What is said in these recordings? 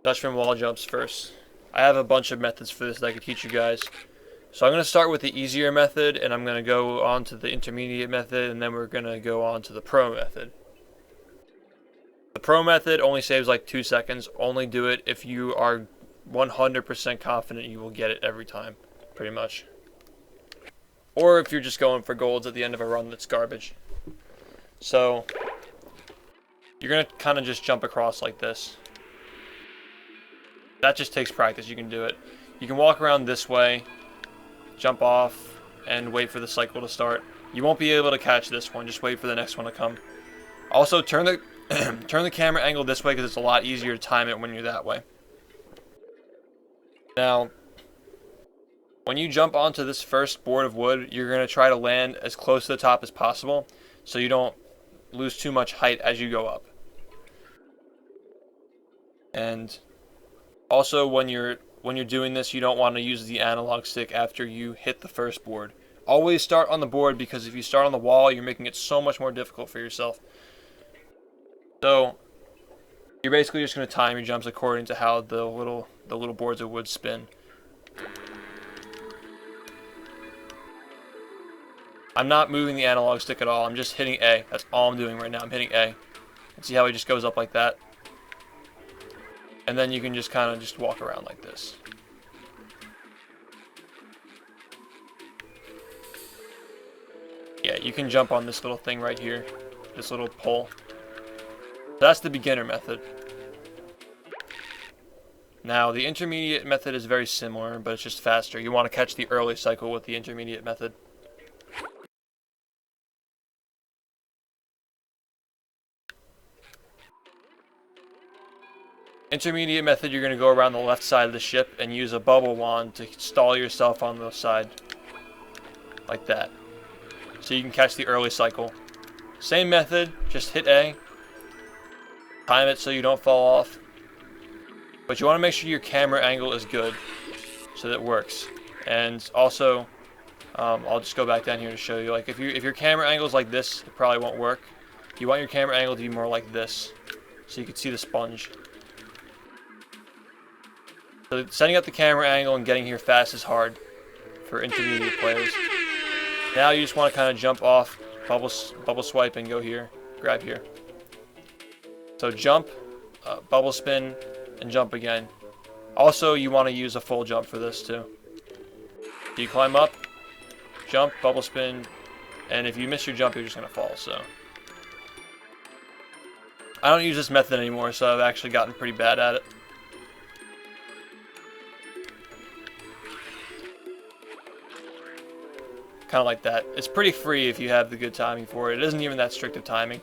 Dutchman wall jumps first. I have a bunch of methods for this that I could teach you guys. So I'm going to start with the easier method, and I'm going to go on to the intermediate method, and then we're going to go on to the pro method. The pro method only saves like 2 seconds. Only do it if you are 100% confident you will get it every time, pretty much. Or if you're just going for golds at the end of a run that's garbage. So you're going to kind of just jump across like this. That just takes practice. You can do it. You can walk around this way, jump off, and wait for the cycle to start. You won't be able to catch this one. Just wait for the next one to come. Also, turn the turn the camera angle this way because it's a lot easier to time it when you're that way. Now, when you jump onto this first board of wood, you're going to try to land as close to the top as possible so you don't lose too much height as you go up. And also, when you're doing this, you don't want to use the analog stick after you hit the first board. Always start on the board, because if you start on the wall, you're making it so much more difficult for yourself. So you're basically just going to time your jumps according to how the little boards of wood spin. I'm not moving the analog stick at all. I'm just hitting A. That's all I'm doing right now. I'm hitting A. And see how it just goes up like that? And then you can just kind of just walk around like this. Yeah, you can jump on this little thing right here. This little pole. That's the beginner method. Now, the intermediate method is very similar, but it's just faster. You want to catch the early cycle with the intermediate method. Intermediate method, you're going to go around the left side of the ship and use a bubble wand to stall yourself on the side. Like that. So you can catch the early cycle. Same method, just hit A. Time it so you don't fall off. But you want to make sure your camera angle is good so that it works. And also, I'll just go back down here to show you. Like if your camera angle is like this, it probably won't work. You want your camera angle to be more like this, so you can see the sponge. So setting up the camera angle and getting here fast is hard for intermediate players. Now you just want to kind of jump off, bubble swipe, and go here, grab here. So jump, bubble spin, and jump again. Also, you want to use a full jump for this too. So you climb up, jump, bubble spin, and if you miss your jump, you're just going to fall. So I don't use this method anymore, so I've actually gotten pretty bad at it. Kind of like that. It's pretty free if you have the good timing for it. It isn't even that strict of timing.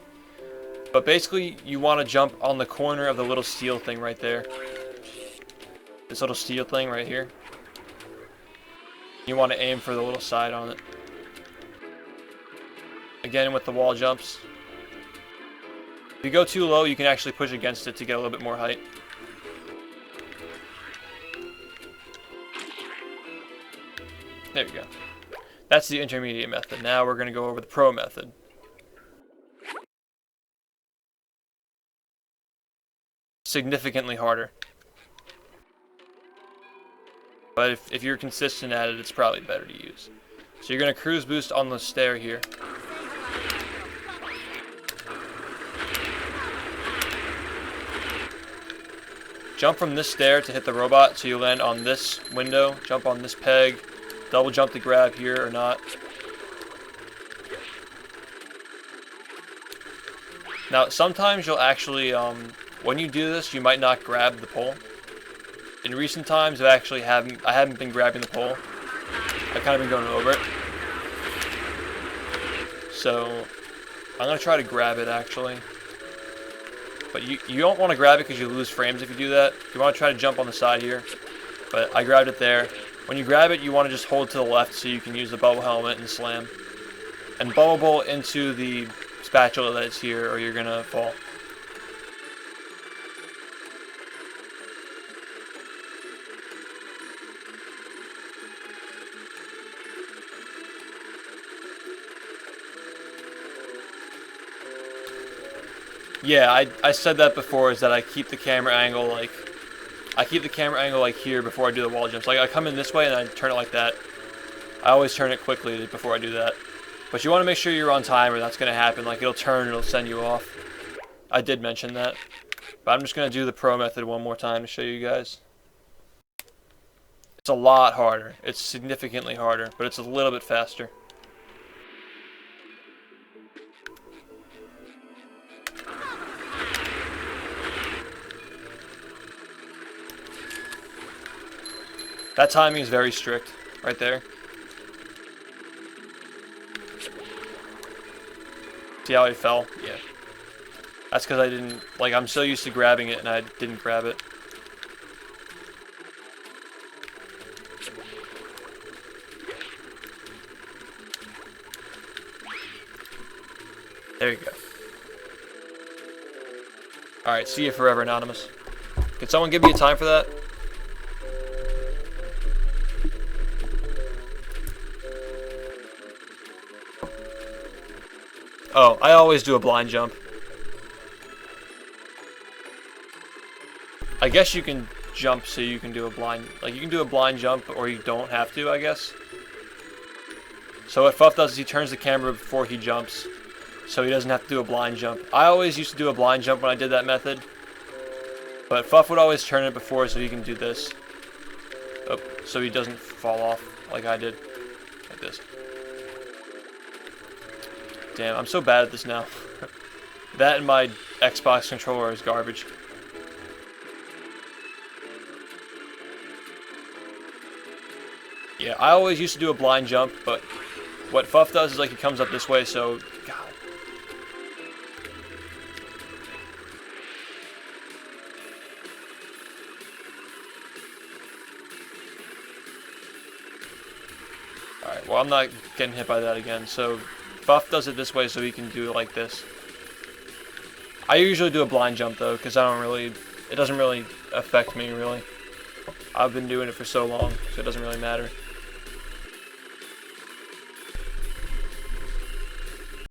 But basically, you want to jump on the corner of the little steel thing right there. This little steel thing right here. You want to aim for the little side on it. Again, with the wall jumps. If you go too low, you can actually push against it to get a little bit more height. There we go. That's the intermediate method. Now we're going to go over the pro method. Significantly harder. But if you're consistent at it, it's probably better to use. So you're going to cruise boost on the stair here. Jump from this stair to hit the robot, so you land on this window, jump on this peg, double jump to grab here or not. Now, sometimes you'll actually, when you do this, you might not grab the pole. In recent times, I haven't been grabbing the pole. I've kind of been going over it. So, I'm going to try to grab it, actually. But you don't want to grab it because you lose frames if you do that. You want to try to jump on the side here. But I grabbed it there. When you grab it, you want to just hold to the left so you can use the bubble helmet and slam. And bubble bowl into the spatula that's here, or you're going to fall. Yeah, I said that before, is that I keep the camera angle like I keep the camera angle like here before I do the wall jumps. Like I come in this way and I turn it like that. I always turn it quickly before I do that. But you want to make sure you're on time or that's going to happen. Like it'll turn and it'll send you off. I did mention that. But I'm just going to do the pro method one more time to show you guys. It's a lot harder. It's significantly harder, but it's a little bit faster. That timing is very strict, right there. See how I fell? Yeah. That's because I didn't, like, I'm so used to grabbing it and I didn't grab it. There you go. Alright, see you forever, Anonymous. Can someone give me a time for that? Oh, I always do a blind jump. I guess you can jump so you can do a blind... Like, you can do a blind jump or you don't have to, I guess. So what Fuff does is he turns the camera before he jumps. So he doesn't have to do a blind jump. I always used to do a blind jump when I did that method. But Fuff would always turn it before so he can do this. Oh, so he doesn't fall off like I did. Like this. Damn, I'm so bad at this now. That and my Xbox controller is garbage. Yeah, I always used to do a blind jump, but what Fuff does is like he comes up this way, so... God. Alright, well I'm not getting hit by that again, so... Fuff does it this way so he can do it like this. I usually do a blind jump though, because it doesn't really affect me really. I've been doing it for so long, so it doesn't really matter.